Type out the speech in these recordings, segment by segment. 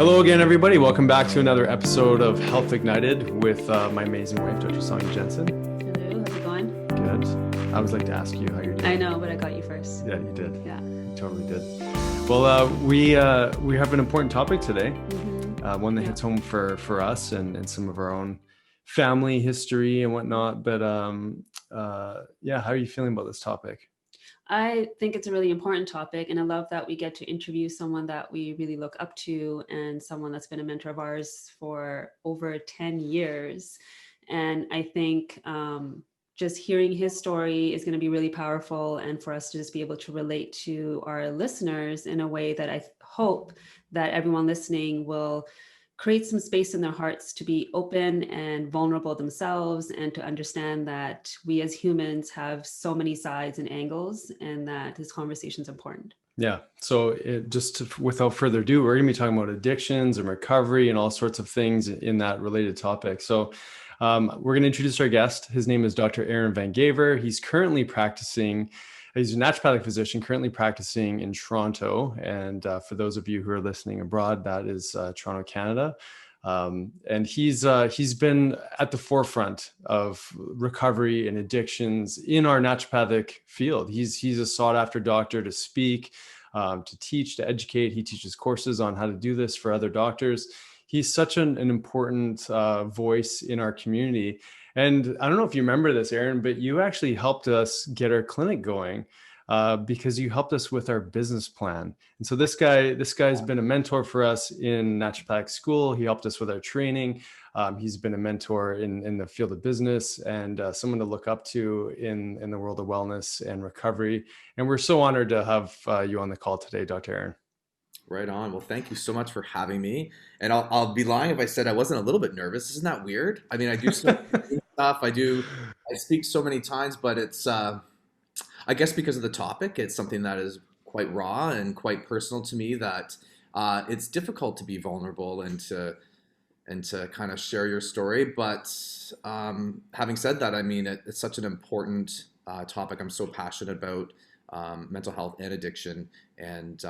Hello again, everybody. Welcome back to another episode of Health Ignited with my amazing wife, Dr. Sonia Jensen. Hello, how's it going? Good. I always like to ask you how you're doing. I know, but I got you first. Yeah, you did. Yeah. You totally did. Well, we have an important topic today, one that hits home for us and some of our own family history and whatnot. But how are you feeling about this topic? I think it's a really important topic, and I love that we get to interview someone that we really look up to and someone that's been a mentor of ours for over 10 years. And I think just hearing his story is going to be really powerful, and for us to just be able to relate to our listeners in a way that I hope that everyone listening will create some space in their hearts to be open and vulnerable themselves, and to understand that we as humans have so many sides and angles, and that this conversation is important. Yeah. So without further ado, we're going to be talking about addictions and recovery and all sorts of things in that related topic. So we're going to introduce our guest. His name is Dr. Aaron Van Gaver. He's a naturopathic physician currently practicing in Toronto. And for those of you who are listening abroad, that is Toronto, Canada. And he's been at the forefront of recovery and addictions in our naturopathic field. He's a sought after doctor to speak, to teach, to educate. He teaches courses on how to do this for other doctors. He's such an important voice in our community. And I don't know if you remember this, Aaron, but you actually helped us get our clinic going because you helped us with our business plan. And so this guy's been a mentor for us in naturopathic school. He helped us with our training. He's been a mentor in the field of business and someone to look up to in the world of wellness and recovery. And we're so honored to have you on the call today, Dr. Aaron. Right on. Well, thank you so much for having me. And I'll be lying if I said I wasn't a little bit nervous. Isn't that weird? I mean, I do stuff. I speak so many times, but it's, I guess because of the topic, it's something that is quite raw and quite personal to me that it's difficult to be vulnerable and to kind of share your story. But having said that, I mean, it's such an important topic. I'm so passionate about mental health and addiction. And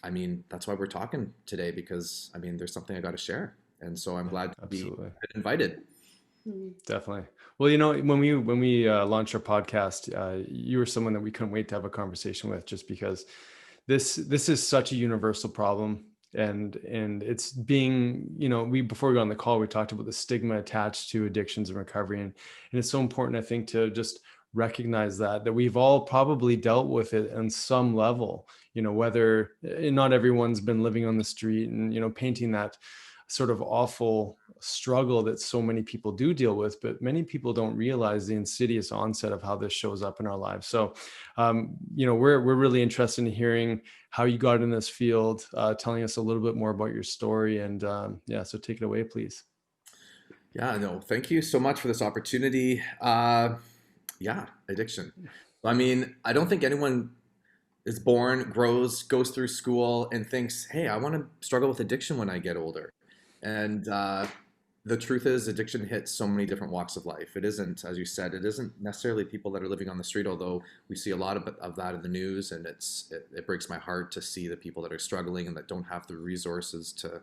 I mean, that's why we're talking today, because I mean, there's something I got to share. And so I'm glad to be invited. Definitely. Well, you know, when we launched our podcast, you were someone that we couldn't wait to have a conversation with, just because this is such a universal problem. And it's being, you know, before we got on the call, we talked about the stigma attached to addictions and recovery. And it's so important, I think, to just recognize that we've all probably dealt with it on some level, you know, whether not everyone's been living on the street and, you know, painting that sort of awful struggle that so many people do deal with, but many people don't realize the insidious onset of how this shows up in our lives. So, you know, we're really interested in hearing how you got in this field, telling us a little bit more about your story. And so take it away, please. Yeah, no, thank you so much for this opportunity. Addiction. I mean, I don't think anyone is born, grows, goes through school and thinks, hey, I want to struggle with addiction when I get older. And the truth is, addiction hits so many different walks of life. It isn't, as you said, it isn't necessarily people that are living on the street, although we see a lot of that in the news. And it breaks my heart to see the people that are struggling and that don't have the resources to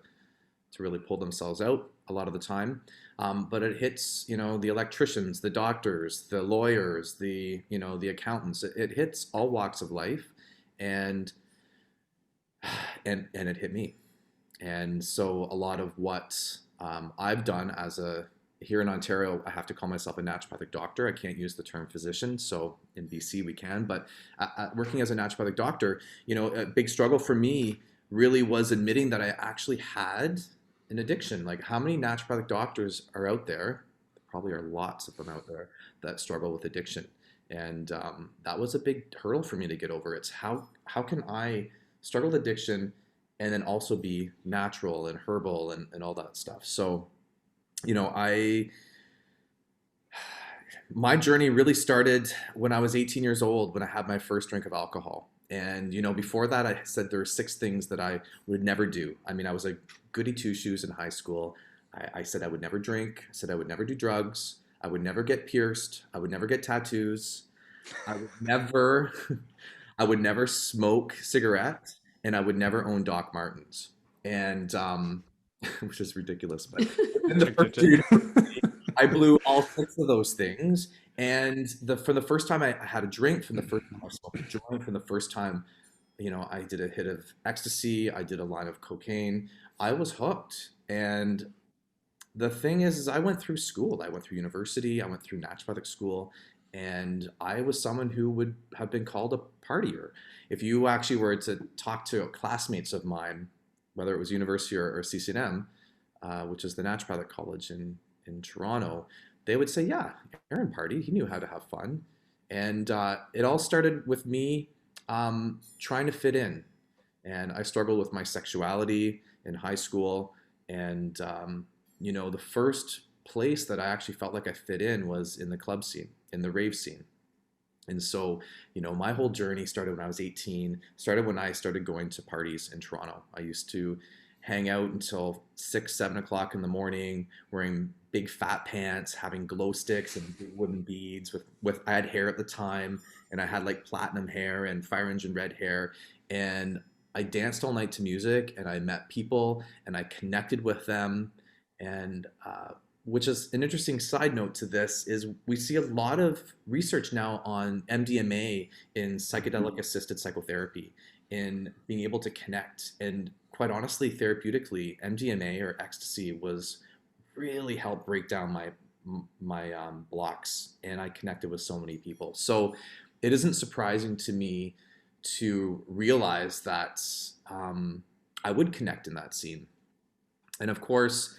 really pull themselves out a lot of the time. But it hits, you know, the electricians, the doctors, the lawyers, the accountants. It hits all walks of life, and it hit me. And so a lot of what I've done here in Ontario, I have to call myself a naturopathic doctor. I can't use the term physician. So in BC we can, but working as a naturopathic doctor, you know, a big struggle for me really was admitting that I actually had an addiction. Like, how many naturopathic doctors are out there? There probably are lots of them out there that struggle with addiction. And that was a big hurdle for me to get over. It's how can I struggle with addiction and then also be natural and herbal and all that stuff. So, you know, my journey really started when I was 18 years old, when I had my first drink of alcohol. And, you know, before that, I said there were 6 things that I would never do. I mean, I was a goody two-shoes in high school. I said I would never drink. I said I would never do drugs. I would never get pierced. I would never get tattoos. I would never smoke cigarettes, and I would never own Doc Martens. and which is ridiculous. But within the first Check. year, I blew all six of those things. And for the first time, I had a drink. From the first time, I smoked a joint. From the first time, I did a hit of ecstasy. I did a line of cocaine. I was hooked. And the thing is I went through school. I went through university. I went through naturopathic school. And I was someone who would have been called a partier. If you actually were to talk to classmates of mine, whether it was university or CCNM, which is the naturopathic college in Toronto, they would say, yeah, Aaron partied. He knew how to have fun. And it all started with me trying to fit in. And I struggled with my sexuality in high school. And, the first place that I actually felt like I fit in was in the club scene, in the rave scene. And so, my whole journey started when I was 18, started when I started going to parties in Toronto. I used to hang out until 6, 7 o'clock in the morning, wearing big fat pants, having glow sticks and big wooden beads I had hair at the time, and I had like platinum hair and fire engine red hair. And I danced all night to music, and I met people and I connected with them. And which is an interesting side note to this is we see a lot of research now on MDMA in psychedelic assisted psychotherapy, in being able to connect. And quite honestly, therapeutically, MDMA or ecstasy was really helped break down my blocks, and I connected with so many people. So it isn't surprising to me to realize that I would connect in that scene. And of course,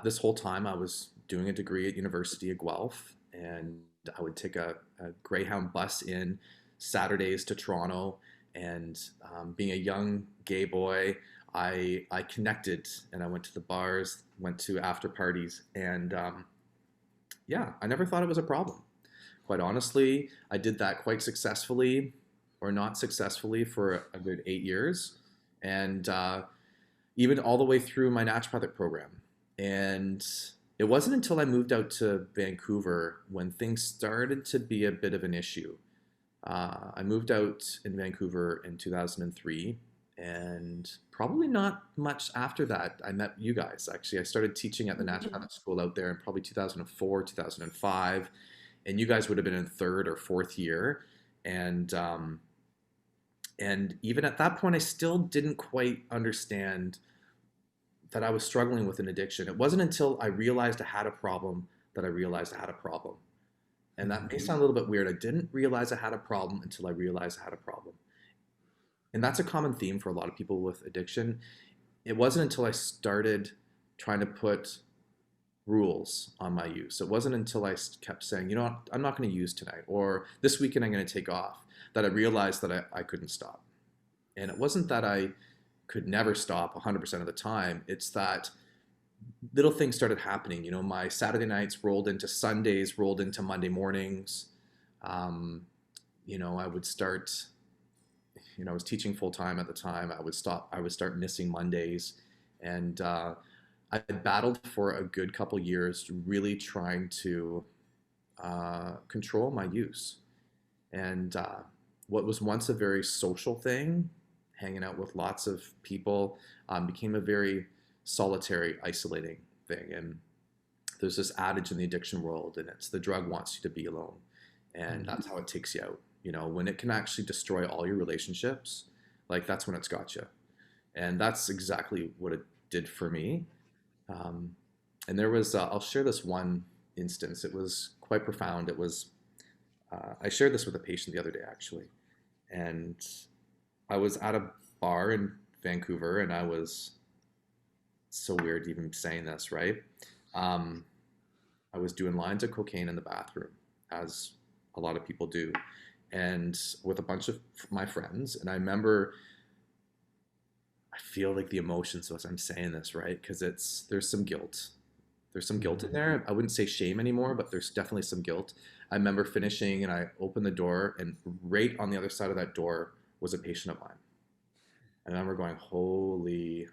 this whole time I was doing a degree at University of Guelph, and I would take a Greyhound bus in Saturdays to Toronto. And being a young gay boy, I connected, and I went to the bars, went to after parties, and yeah, I never thought it was a problem. Quite honestly, I did that quite successfully, or not successfully, for a good 8 years, and even all the way through my naturopathic program. And it wasn't until I moved out to Vancouver when things started to be a bit of an issue. I moved out in Vancouver in 2003, and probably not much after that, I met you guys. Actually, I started teaching at the naturopathic school out there in probably 2004, 2005, and you guys would have been in third or fourth year. And even at that point, I still didn't quite understand that I was struggling with an addiction. It wasn't until I realized I had a problem that I realized I had a problem. And that may sound a little bit weird. I didn't realize I had a problem until I realized I had a problem. And that's a common theme for a lot of people with addiction. It wasn't until I started trying to put rules on my use. It wasn't until I kept saying, you know what, I'm not going to use tonight, or this weekend I'm going to take off, that I realized that I couldn't stop. And it wasn't that I could never stop 100% of the time. It's that little things started happening. My Saturday nights rolled into Sundays, rolled into Monday mornings. I would start, I was teaching full time at the time. I would start missing Mondays. And I battled for a good couple years, really trying to control my use. And what was once a very social thing, hanging out with lots of people, became a very solitary, isolating thing. And there's this adage in the addiction world, and it's the drug wants you to be alone. And that's how it takes you out. When it can actually destroy all your relationships, like that's when it's got you. And that's exactly what it did for me. And there was, I'll share this one instance. It was quite profound. It was, I shared this with a patient the other day, actually. And I was at a bar in Vancouver, and I was, so weird even saying this, right? I was doing lines of cocaine in the bathroom, as a lot of people do, and with a bunch of my friends. And I remember, I feel like the emotions as I'm saying this, right? Because there's some guilt. There's some guilt in there. I wouldn't say shame anymore, but there's definitely some guilt. I remember finishing, and I opened the door, and right on the other side of that door was a patient of mine. And I remember going, holy,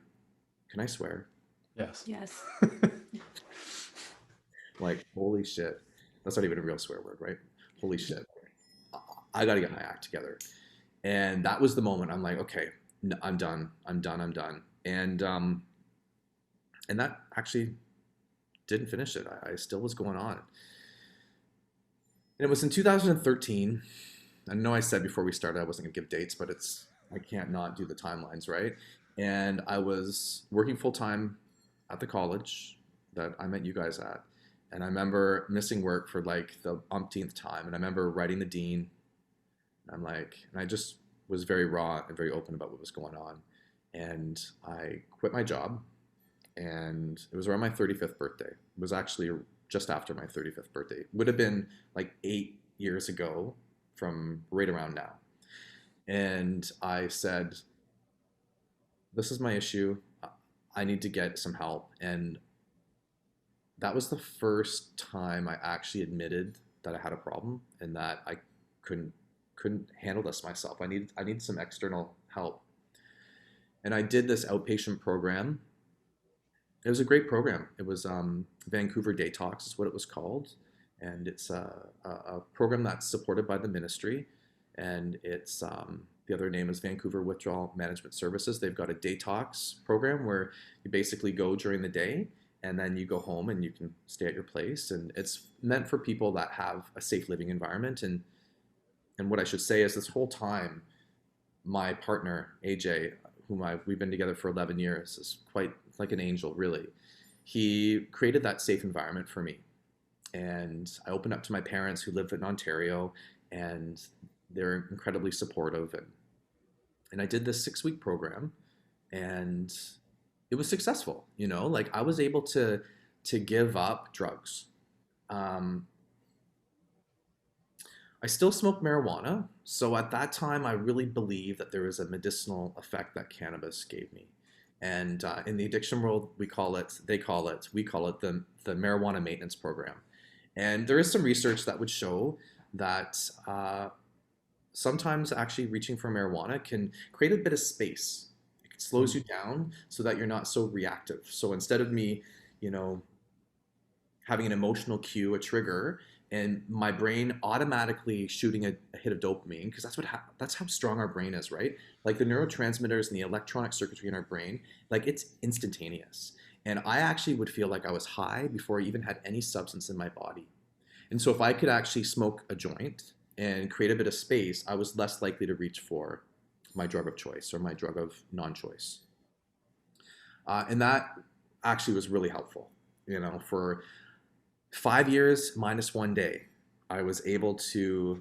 can I swear? Yes. Yes. Like, holy shit. That's not even a real swear word, right? Holy shit. I got to get my act together. And that was the moment I'm like, okay, I'm done. and and that actually didn't finish it. I still was going on, and it was in 2013. I know I said before we started I wasn't going to give dates, but I can't not do the timelines, right? And I was working full time at the college that I met you guys at. And I remember missing work for like the umpteenth time. And I remember writing the dean. And I'm like, and I just was very raw and very open about what was going on. And I quit my job. And it was around my 35th birthday. It was actually just after my 35th birthday. It would have been like 8 years ago from right around now. And I said, this is my issue. I need to get some help. And that was the first time I actually admitted that I had a problem and that I couldn't handle this myself. I needed some external help. And I did this outpatient program. It was a great program. It was Vancouver Detox is what it was called. And it's a program that's supported by the ministry. And it's the other name is Vancouver Withdrawal Management Services. They've got a detox program where you basically go during the day and then you go home and you can stay at your place. And it's meant for people that have a safe living environment. And what I should say is this whole time, my partner, AJ, we've been together for 11 years, is quite like an angel, really. He created that safe environment for me. And I opened up to my parents who live in Ontario, and they're incredibly supportive. And I did this 6-week program, and it was successful. Like I was able to give up drugs. I still smoke marijuana, so at that time I really believed that there was a medicinal effect that cannabis gave me. And in the addiction world, we call it the marijuana maintenance program. And there is some research that would show that sometimes actually reaching for marijuana can create a bit of space. It slows you down so that you're not so reactive. So instead of me, having an emotional cue, a trigger, and my brain automatically shooting a hit of dopamine, because that's how strong our brain is, right? Like the neurotransmitters and the electronic circuitry in our brain, like it's instantaneous. And I actually would feel like I was high before I even had any substance in my body. And so if I could actually smoke a joint and create a bit of space, I was less likely to reach for my drug of choice or my drug of non-choice. And that actually was really helpful, for 5 years minus 1 day, I was able to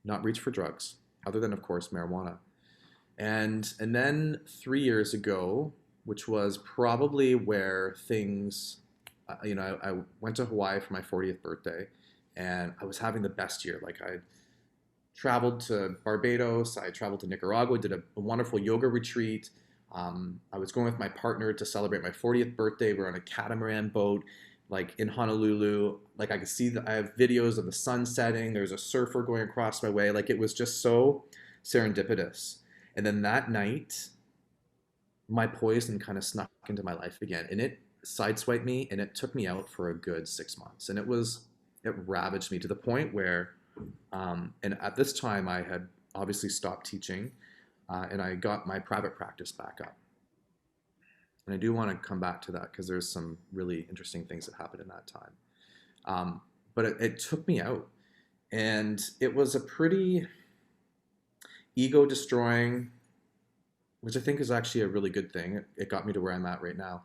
not reach for drugs, other than, of course, marijuana. And then 3 years ago, which was probably where things, I went to Hawaii for my 40th birthday, and I was having the best year. Like I traveled to Barbados, I traveled to Nicaragua, did a wonderful yoga retreat. I was going with my partner to celebrate my 40th birthday. We're on a catamaran boat, like in Honolulu. Like I could see I have videos of the sun setting. There's a surfer going across my way. Like it was just so serendipitous. And then that night, my poison kind of snuck into my life again, and it sideswiped me, and it took me out for a good 6 months. And it ravaged me to the point where, and at this time I had obviously stopped teaching. And I got my private practice back up. And I do want to come back to that because there's some really interesting things that happened in that time. But it took me out. And it was a pretty ego destroying, which I think is actually a really good thing. It got me to where I'm at right now.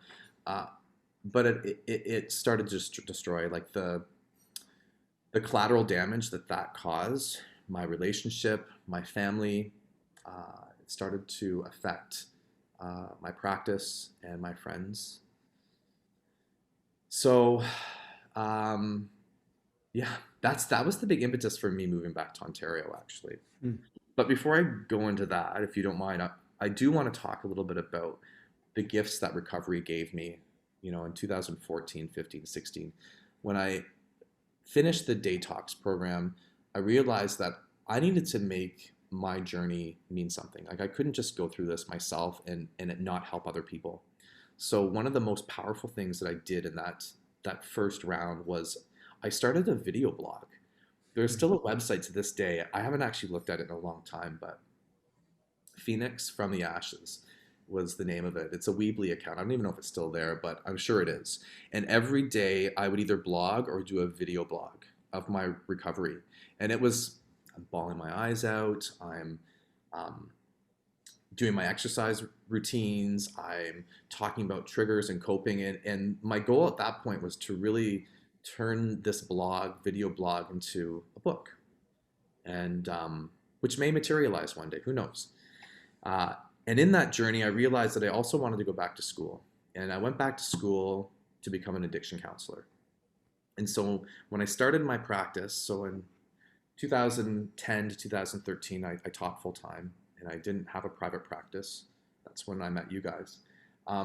But it started to destroy like the collateral damage that caused my relationship, my family. It started to affect my practice and my friends. So, yeah, that was the big impetus for me moving back to Ontario, actually. But before I go into that, if you don't mind, I do want to talk a little bit about the gifts that recovery gave me, in 2014, 15, 16. When I finished the detox program, I realized that I needed to make my journey mean something. Like I couldn't just go through this myself and it not help other people. So one of the most powerful things that I did in that first round was I started a video blog. There's still a website to this day. I haven't actually looked at it in a long time, but Phoenix from the Ashes was the name of it. It's a Weebly account. I don't even know if it's still there, but I'm sure it is. And every day I would either blog or do a video blog of my recovery. And it was, I'm bawling my eyes out. I'm um, doing my exercise routines. I'm talking about triggers and coping. And my goal at that point was to really turn this video blog, into a book. And which may materialize one day, who knows? Uh, and in that journey, I realized that I also wanted to go back to school. And I went back to school to become an addiction counselor. And so when I started my practice, so in 2010 to 2013, I taught full time and I didn't have a private practice. That's when I met you guys. I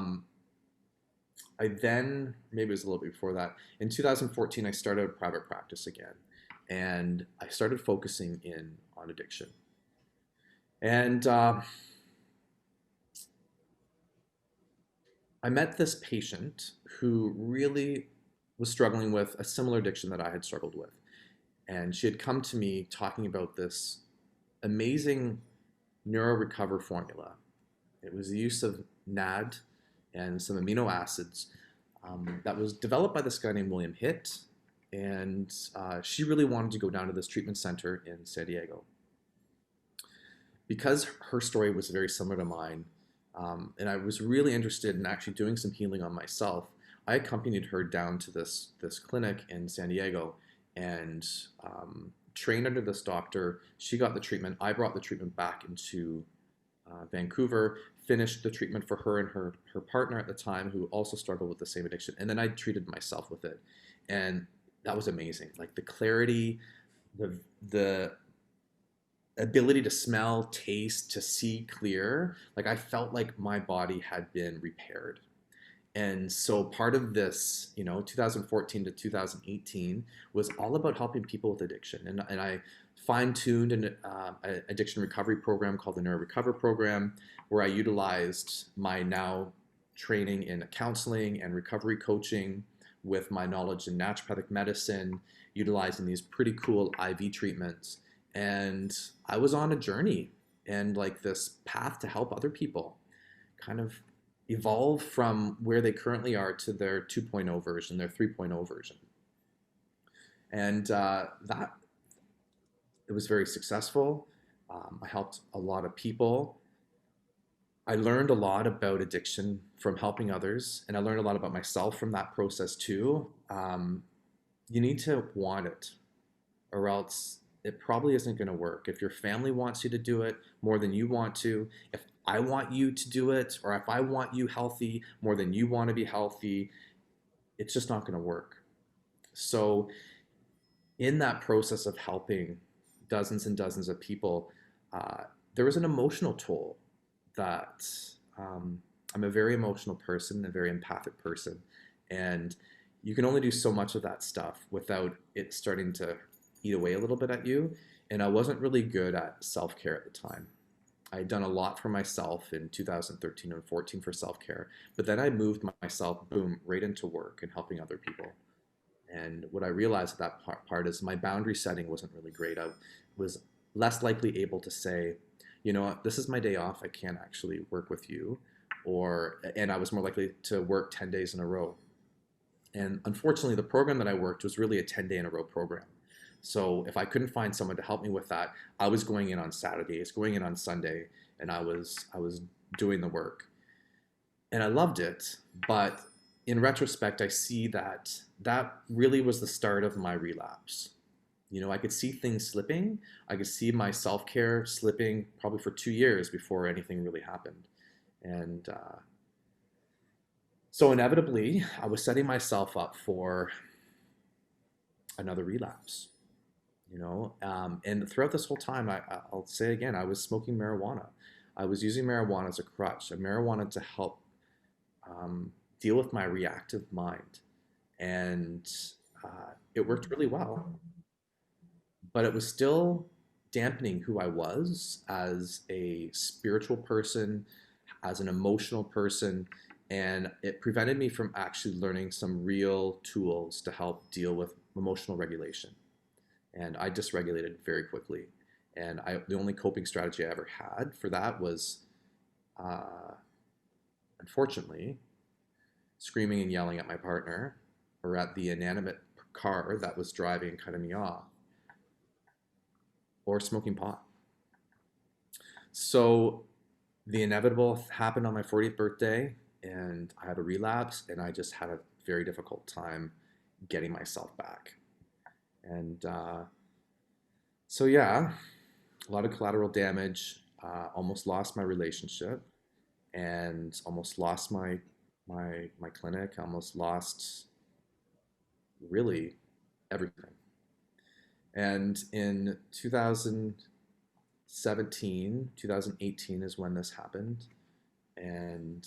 then, maybe it was a little bit before that, in 2014, I started a private practice again. And I started focusing in on addiction. And I met this patient who really was struggling with a similar addiction that I had struggled with. And she had come to me talking about this amazing Neuro recover formula. It was the use of NAD and some amino acids that was developed by this guy named William Hitt. And she really wanted to go down to this treatment center in San Diego. Because her story was very similar to mine, and I was really interested in actually doing some healing on myself, I accompanied her down to this clinic in San Diego and trained under this doctor. She got the treatment. I brought the treatment back into Vancouver, finished the treatment for her and her partner at the time, who also struggled with the same addiction. And then I treated myself with it. And that was amazing. Like the clarity, the ability to smell, taste, to see clear. Like I felt like my body had been repaired. And so part of this, 2014 to 2018 was all about helping people with addiction. And I fine-tuned an addiction recovery program called the Neuro Recover program, where I utilized my now training in counseling and recovery coaching with my knowledge in naturopathic medicine, utilizing these pretty cool IV treatments. And I was on a journey and like this path to help other people kind of evolve from where they currently are to their 2.0 version, their 3.0 version. And that, it was very successful. I helped a lot of people. I learned a lot about addiction from helping others, and I learned a lot about myself from that process too. You need to want it, or else it probably isn't going to work. If your family wants you to do it more than you want to, if I want you to do it, or if I want you healthy more than you want to be healthy, it's just not going to work. So in that process of helping dozens and dozens of people, there was an emotional toll that I'm a very emotional person, a very empathic person, and you can only do so much of that stuff without it starting to eat away a little bit at you. And I wasn't really good at self-care at the time. I had done a lot for myself in 2013 and 14 for self-care, but then I moved myself, boom, right into work and helping other people. And what I realized at that part is my boundary setting wasn't really great. I was less likely able to say, you know what, this is my day off, I can't actually work with you. And I was more likely to work 10 days in a row. And unfortunately, the program that I worked was really a 10-day in a row program. So if I couldn't find someone to help me with that, I was going in on Saturdays, going in on Sunday, and I was doing the work. And I loved it, but in retrospect, I see that that really was the start of my relapse. I could see things slipping. I could see my self-care slipping probably for 2 years before anything really happened. And so inevitably, I was setting myself up for another relapse. And throughout this whole time, I'll say again, I was smoking marijuana. I was using marijuana as a crutch, and marijuana to help deal with my reactive mind. And it worked really well. But it was still dampening who I was as a spiritual person, as an emotional person, and it prevented me from actually learning some real tools to help deal with emotional regulation. And I dysregulated very quickly. And the only coping strategy I ever had for that was, unfortunately, screaming and yelling at my partner or at the inanimate car that was driving and cutting me off, or smoking pot. So the inevitable happened on my 40th birthday, and I had a relapse, and I just had a very difficult time getting myself back. And so, yeah, a lot of collateral damage, almost lost my relationship, and almost lost my clinic, almost lost really everything. And in 2017, 2018 is when this happened. And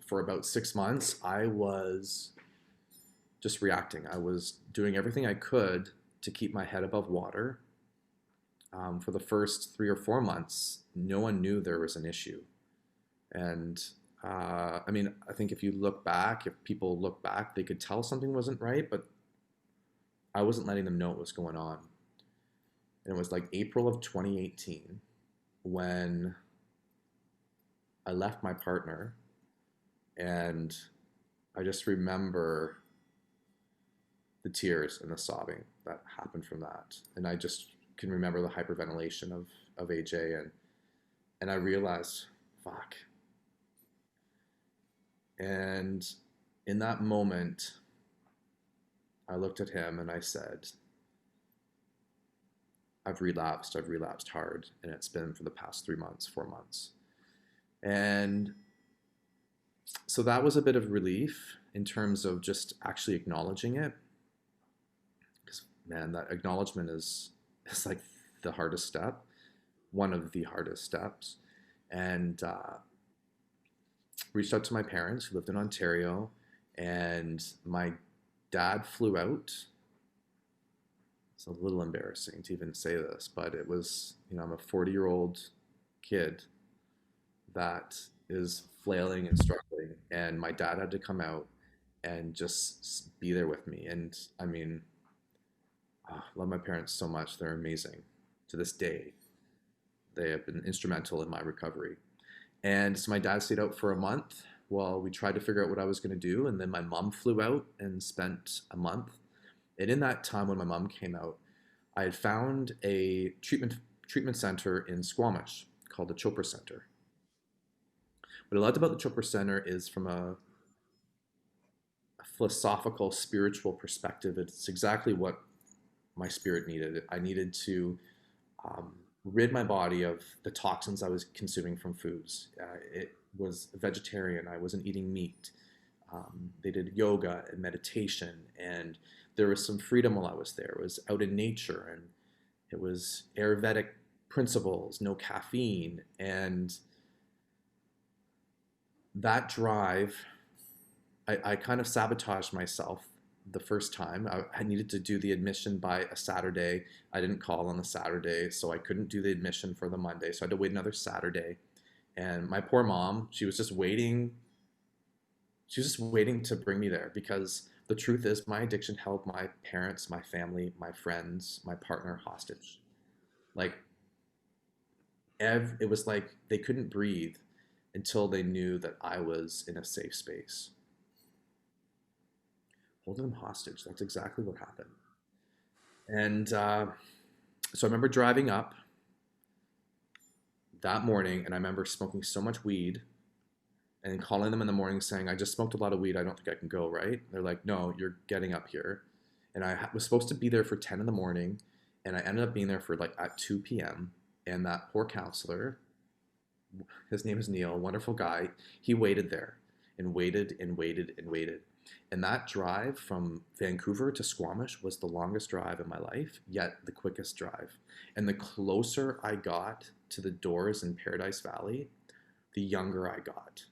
for about 6 months, I was just reacting. I was doing everything I could to keep my head above water. For the first 3 or 4 months, no one knew there was an issue. And I mean, I think if people look back, they could tell something wasn't right, but I wasn't letting them know what was going on. And it was like April of 2018 when I left my partner, and I just remember the tears and the sobbing that happened from that. And I just can remember the hyperventilation of AJ, and I realized, fuck. And in that moment, I looked at him and I said, I've relapsed hard, and it's been for the past 3 months, 4 months. And so that was a bit of relief in terms of just actually acknowledging it. Because, man, that acknowledgement is like the hardest step, one of the hardest steps. And reached out to my parents who lived in Ontario, and my dad flew out. It's a little embarrassing to even say this, but it was, I'm a 40-year-old kid that is flailing and struggling, and my dad had to come out and just be there with me. And I mean, I love my parents so much. They're amazing to this day. They have been instrumental in my recovery. And so my dad stayed out for a month while we tried to figure out what I was going to do. And then my mom flew out and spent a month. And in that time when my mom came out, I had found a treatment center in Squamish called the Chopra Center. What I loved about the Chopra Center is, from a philosophical, spiritual perspective, it's exactly what my spirit needed. I needed to rid my body of the toxins I was consuming from foods. It was vegetarian. I wasn't eating meat. They did yoga and meditation, and there was some freedom while I was there. It was out in nature, and it was Ayurvedic principles, no caffeine. And that drive, I kind of sabotaged myself the first time. I needed to do the admission by a Saturday. I didn't call on the Saturday, so I couldn't do the admission for the Monday. So I had to wait another Saturday. And my poor mom, she was just waiting. She was just waiting to bring me there, because the truth is, my addiction held my parents, my family, my friends, my partner hostage. Like, it was like they couldn't breathe until they knew that I was in a safe space. Holding them hostage. That's exactly what happened. And so I remember driving up that morning, and I remember smoking so much weed and calling them in the morning saying, I just smoked a lot of weed. I don't think I can go, right? They're like, no, you're getting up here. And I was supposed to be there for 10 in the morning, and I ended up being there for like at 2 p.m. And that poor counselor, his name is Neil, wonderful guy, he waited there and waited and waited and waited. And that drive from Vancouver to Squamish was the longest drive in my life, yet the quickest drive. And the closer I got to the doors in Paradise Valley, the younger I got.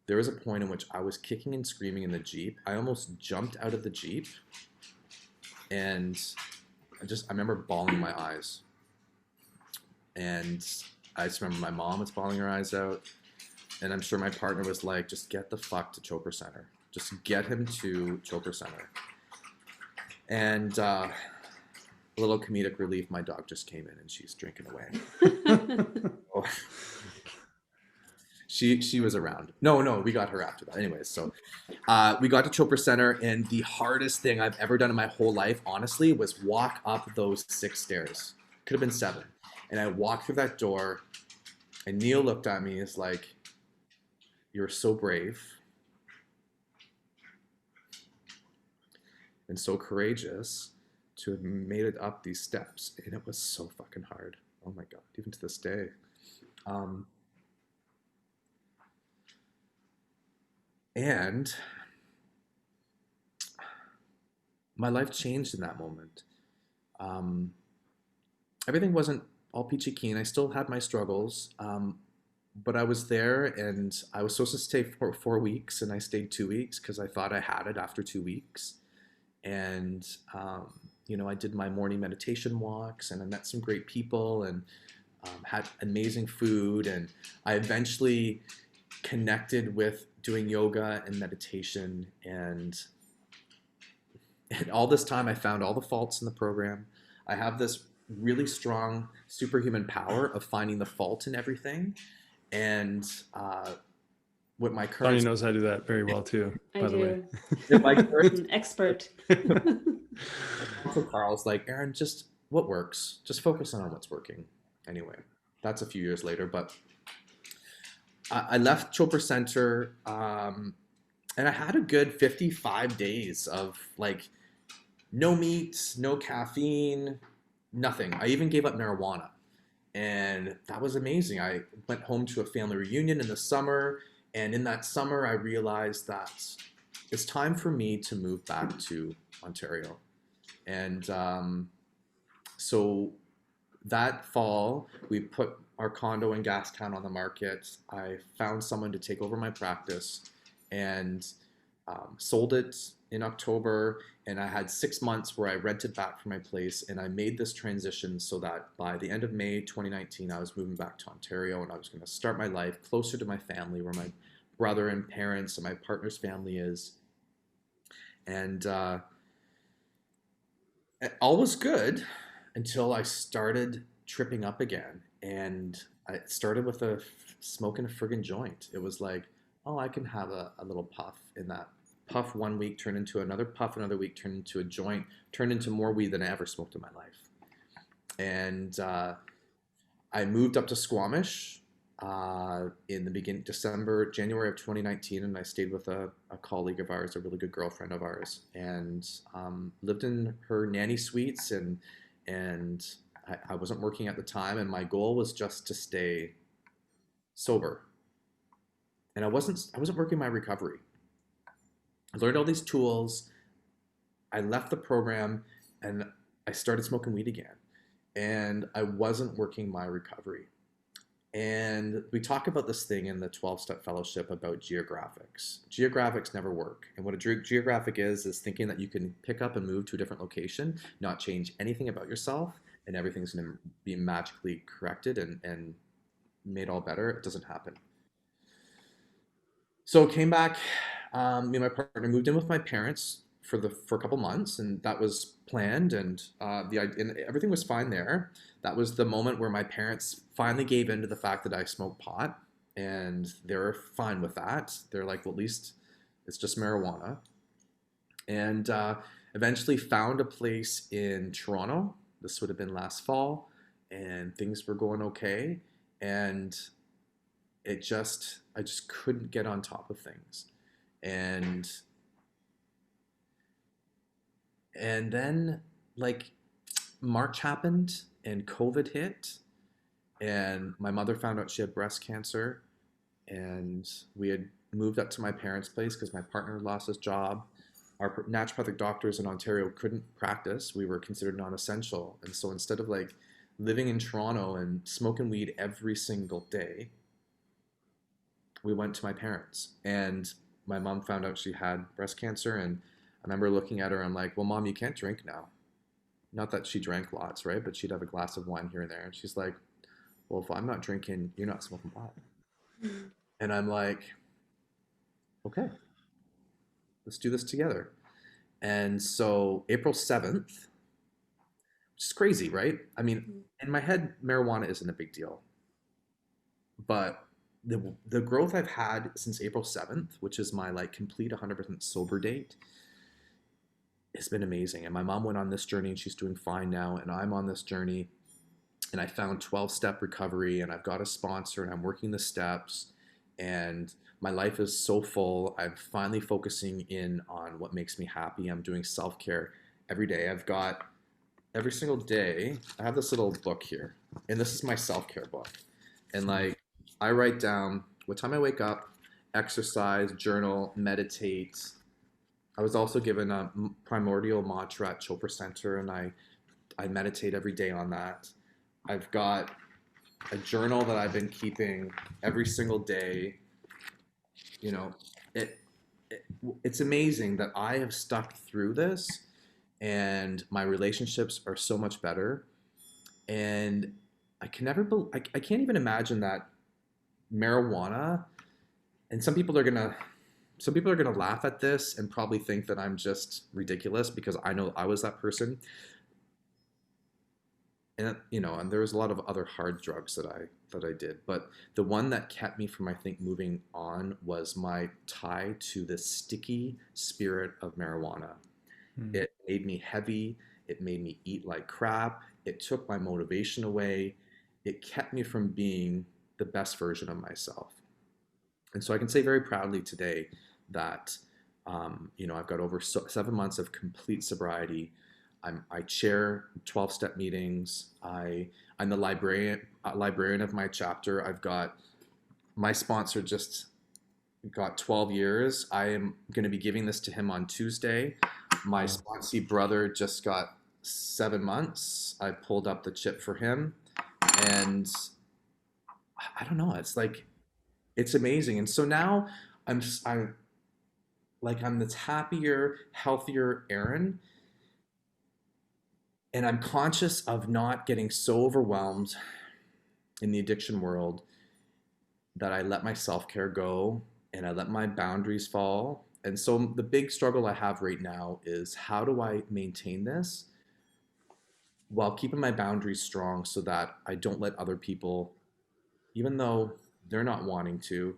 There was a point in which I was kicking and screaming in the Jeep. I almost jumped out of the Jeep, and I remember bawling my eyes. And I just remember my mom was bawling her eyes out, and I'm sure my partner was like, just get the fuck to Chopra Center. Just get him to Chopra Center. And a little comedic relief, my dog just came in and she's drinking away. Oh, she was around. No, we got her after that. Anyways, so we got to Chopra Center, and the hardest thing I've ever done in my whole life, honestly, was walk up those 6 stairs. Could have been 7. And I walked through that door, and Neil looked at me as like, "You're so brave and so courageous to have made it up these steps." And it was so fucking hard. Oh my God, even to this day. And my life changed in that moment. Everything wasn't all peachy keen. I still had my struggles, but I was there, and I was supposed to stay for 4 weeks, and I stayed 2 weeks because I thought I had it after 2 weeks. And I did my morning meditation walks, and I met some great people, and had amazing food, and I eventually connected with doing yoga and meditation, and all this time I found all the faults in the program. I have this really strong superhuman power of finding the fault in everything, and what my current Tony knows how to do that very well too, by the way. An expert. So Carl's like, "Aaron, just what works? Just focus on what's working." Anyway, that's a few years later, but I left Chopra Center, and I had a good 55 days of like no meat, no caffeine, nothing. I even gave up marijuana, and that was amazing. I went home to a family reunion in the summer, and in that summer I realized that it's time for me to move back to Ontario. And so that fall, we put our condo in Gastown on the market. I found someone to take over my practice, and sold it in October. And I had 6 months where I rented back from my place, and I made this transition so that by the end of May 2019, I was moving back to Ontario, and I was going to start my life closer to my family, where my brother and parents and my partner's family is. And all was good until I started tripping up again. And I started with smoking a friggin' joint. It was like, oh, I can have a little puff. In that puff 1 week turned into another puff, another week turned into a joint, turned into more weed than I ever smoked in my life. And I moved up to Squamish in the January of 2019, and I stayed with a colleague of ours, a really good girlfriend of ours, and lived in her nanny suites, and I wasn't working at the time, and my goal was just to stay sober. And I wasn't working my recovery. I learned all these tools. I left the program, and I started smoking weed again, and I wasn't working my recovery. And we talk about this thing in the 12-step fellowship about geographics. Geographics never work. And what a geographic is thinking that you can pick up and move to a different location, not change anything about yourself, and everything's going to be magically corrected and made all better. It doesn't happen. So came back, me and my partner moved in with my parents for a couple months, and that was planned, and and everything was fine there. That was the moment where my parents finally gave in to the fact that I smoked pot, and they were fine with that. They're like, well, at least it's just marijuana. And eventually found a place in Toronto. This would have been last fall, and things were going okay. And I just couldn't get on top of things. And then like March happened and COVID hit, and my mother found out she had breast cancer, and we had moved up to my parents' place because my partner lost his job. Our naturopathic doctors in Ontario couldn't practice. We were considered non-essential. And so instead of like living in Toronto and smoking weed every single day, we went to my parents, and my mom found out she had breast cancer. And I remember looking at her, I'm like, well, Mom, you can't drink now. Not that she drank lots, right? But she'd have a glass of wine here and there. And she's like, well, if I'm not drinking, you're not smoking pot. And I'm like, okay, let's do this together. And so April 7th, It's crazy, right? I mean, in my head, marijuana isn't a big deal, but the growth I've had since April 7th, which is my like complete 100% sober date, has been amazing. And my mom went on this journey and she's doing fine now. And I'm on this journey and I found 12-step recovery and I've got a sponsor and I'm working the steps and my life is so full. I'm finally focusing in on what makes me happy. I'm doing self-care every day. I've got every single day, I have this little book here and this is my self-care book. And like I write down what time I wake up, exercise, journal, meditate. I was also given a primordial mantra at Chopra Center, and I meditate every day on that. I've got a journal that I've been keeping every single day. You know, it, it it's amazing that I have stuck through this, and my relationships are so much better. And I can never, I can't even imagine that marijuana, and some people are gonna laugh at this and probably think that I'm just ridiculous because I know I was that person. And and there was a lot of other hard drugs that I did, but the one that kept me from I think moving on was my tie to the sticky spirit of marijuana. Mm. It made me heavy, it made me eat like crap, it took my motivation away, it kept me from being the best version of myself. And so I can say very proudly today that I've got over 7 months of complete sobriety. I chair 12-step meetings. I'm the librarian of my chapter. I've got my sponsor just got 12 years. I am going to be giving this to him on Tuesday. My Wow. sponsee brother just got 7 months. I pulled up the chip for him, and I don't know. It's like it's amazing. And so now I'm like I'm this happier, healthier Aaron, and I'm conscious of not getting so overwhelmed in the addiction world that I let my self-care go and I let my boundaries fall. And so the big struggle I have right now is how do I maintain this while keeping my boundaries strong so that I don't let other people, even though they're not wanting to,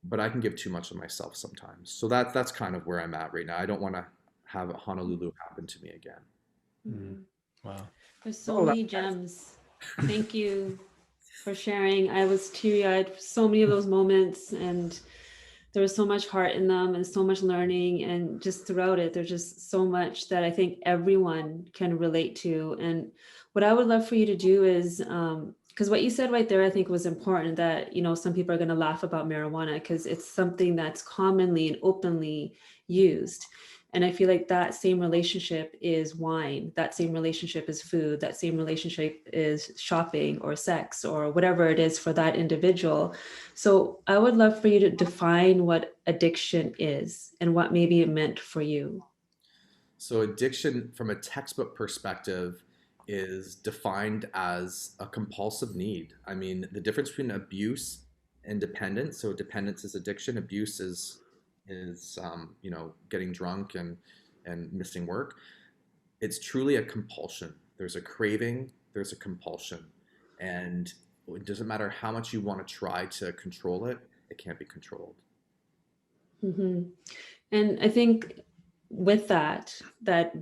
but I can give too much of myself sometimes. So that's kind of where I'm at right now. I don't want to have Honolulu happen to me again. Mm. Mhm. Wow. There's so Oh, many gems. Thank you for sharing. I was teary-eyed for so many of those moments, and there was so much heart in them and so much learning, and just throughout it there's just so much that I think everyone can relate to. And what I would love for you to do is because what you said right there I think was important, that some people are going to laugh about marijuana because it's something that's commonly and openly used. And I feel like that same relationship is wine, that same relationship is food, that same relationship is shopping or sex or whatever it is for that individual. So I would love for you to define what addiction is and what maybe it meant for you. so addiction from a textbook perspective is defined as a compulsive need. I mean, the difference between abuse and dependence. So dependence is addiction. Abuse is getting drunk and missing work. It's truly a compulsion. There's a craving. There's a compulsion, and it doesn't matter how much you want to try to control it. It can't be controlled. Mhm. And I think with that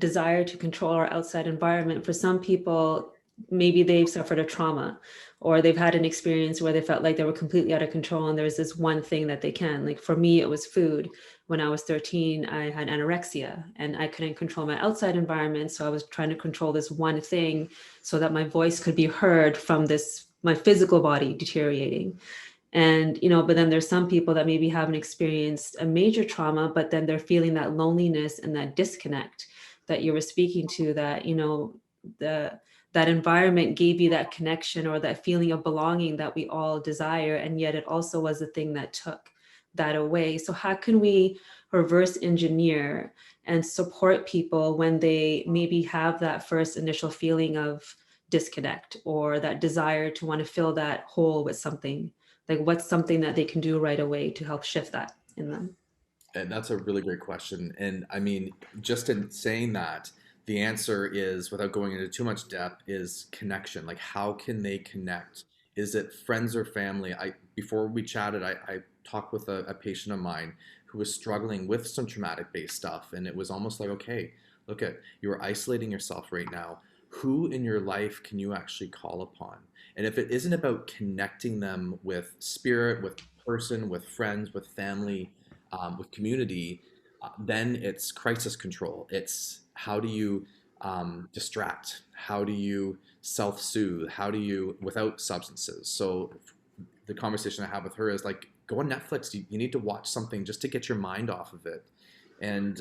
desire to control our outside environment, for some people, maybe they've suffered a trauma or they've had an experience where they felt like they were completely out of control and there's this one thing that they can. Like for me, it was food. When I was 13, I had anorexia and I couldn't control my outside environment. So I was trying to control this one thing so that my voice could be heard from my physical body deteriorating. And but then there's some people that maybe haven't experienced a major trauma, but then they're feeling that loneliness and that disconnect that you were speaking to, that the that environment gave you that connection or that feeling of belonging that we all desire, and yet it also was the thing that took that away. So how can we reverse engineer and support people when they maybe have that first initial feeling of disconnect or that desire to want to fill that hole with something? Like what's something that they can do right away to help shift that in them? And that's a really great question. And I mean, just in saying that, the answer is, without going into too much depth, is connection. Like, how can they connect? Is it friends or family? Before we chatted, I talked with a patient of mine who was struggling with some traumatic based stuff, and it was almost like, okay, look at, you're isolating yourself right now. Who in your life can you actually call upon? And if it isn't about connecting them with spirit, with person, with friends, with family, with community, then it's crisis control. It's how do you distract? How do you self-soothe? How do you, without substances? So the conversation I have with her is like, go on Netflix. You need to watch something just to get your mind off of it. And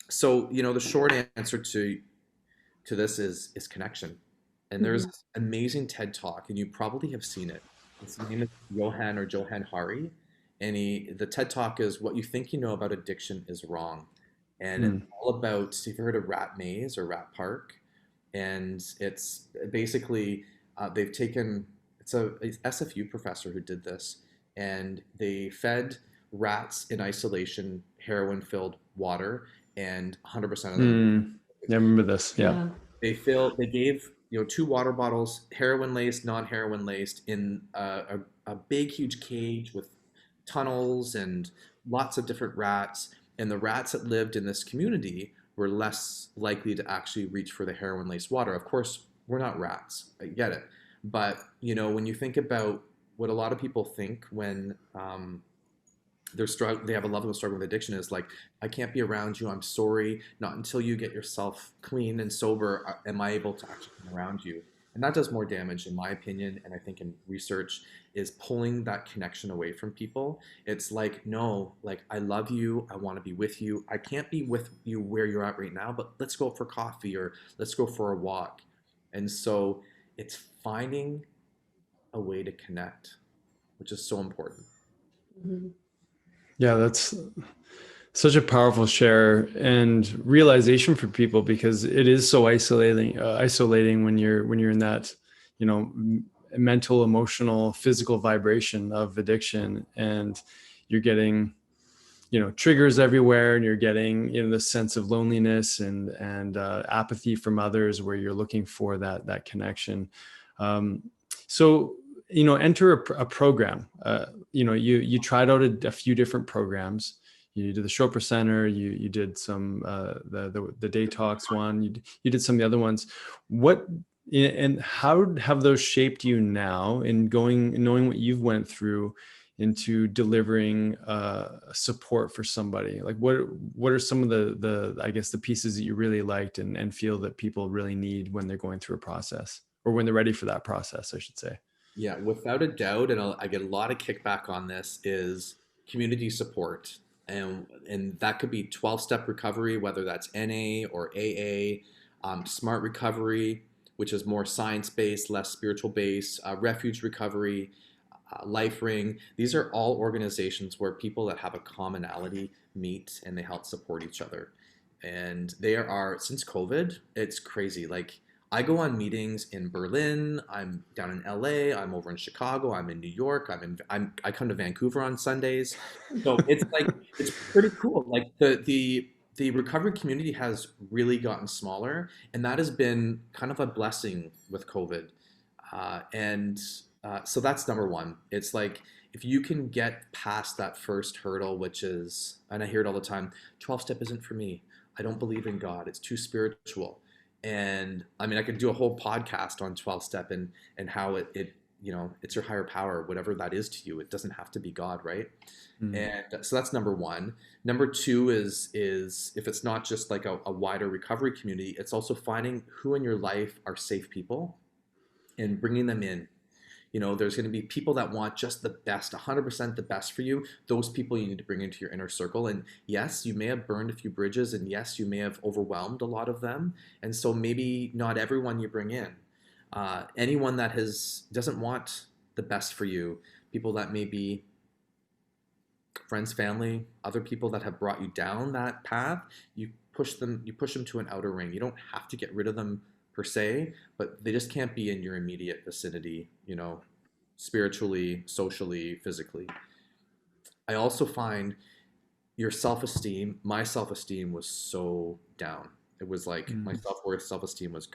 so, the short answer to this is connection. And there's Mhm. this amazing TED Talk, and you probably have seen it. His name is Johan Hari, and the TED Talk is what you think you know about addiction is wrong, and it's Hmm. all about. Have you heard of Rat Maze or Rat Park? And it's basically they've taken it's a SFU professor who did this, and they fed rats in isolation heroin-filled water, and 100% of them. Hmm. Yeah, I remember this. Yeah. Yeah. They gave two water bottles, heroin laced, non-heroin laced, in a big huge cage with tunnels and lots of different rats. And the rats that lived in this community were less likely to actually reach for the heroin laced water. Of course, we're not rats. I get it. But when you think about what a lot of people think when they have a loved one struggling with addiction, is like, I can't be around you, I'm sorry, not until you get yourself clean and sober am I able to actually come around you. And that does more damage, in my opinion, and I think in research, is pulling that connection away from people. It's like, no, like, I love you, I want to be with you, I can't be with you where you're at right now, but let's go for coffee or let's go for a walk. And so it's finding a way to connect, which is so important. Mhm. Yeah, that's such a powerful share and realization for people, because it is so isolating when you're in that, mental, emotional, physical vibration of addiction, and you're getting, triggers everywhere, and you're getting, this sense of loneliness and apathy from others, where you're looking for that connection. Um, so, enter a program. You tried out a few different programs. You did the Chopra Center. You did some the detox one. You did some of the other ones. What and how have those shaped you now in knowing what you've went through into delivering support for somebody? Like, what are some of the I guess the pieces that you really liked and feel that people really need when they're going through a process, or when they're ready for that process, I should say? Yeah, without a doubt, and I get a lot of kickback on this, is community support. And that could be 12-step recovery, whether that's NA or AA, smart recovery, which is more science-based, less spiritual-based, refuge recovery, Life Ring. These are all organizations where people that have a commonality meet and they help support each other. And there are, since COVID, it's crazy. Like, I go on meetings in Berlin, I'm down in LA, I'm over in Chicago, I'm in New York, I come to Vancouver on Sundays. So it's like, it's pretty cool. Like, the recovery community has really gotten smaller, and that has been kind of a blessing with COVID. And So that's number one. It's like, if you can get past that first hurdle, which is, and I hear it all the time, 12 step isn't for me. I don't believe in God. It's too spiritual. And I mean, I could do a whole podcast on 12 step and how it's your higher power, whatever that is to you. It doesn't have to be God, right? Mm. And so that's number one. Number two is if it's not just like a wider recovery community, it's also finding who in your life are safe people and bringing them in. There's going to be people that want just the best, 100% the best for you. Those people you need to bring into your inner circle. And yes, you may have burned a few bridges, and yes, you may have overwhelmed a lot of them. And so maybe not everyone you bring in. Anyone that doesn't want the best for you, people that may be friends, family, other people that have brought you down that path, you push them to an outer ring. You don't have to get rid of them per se, but they just can't be in your immediate vicinity, spiritually, socially, physically. I also find my self-esteem was so down. It was like my Mm. self-worth, self-esteem was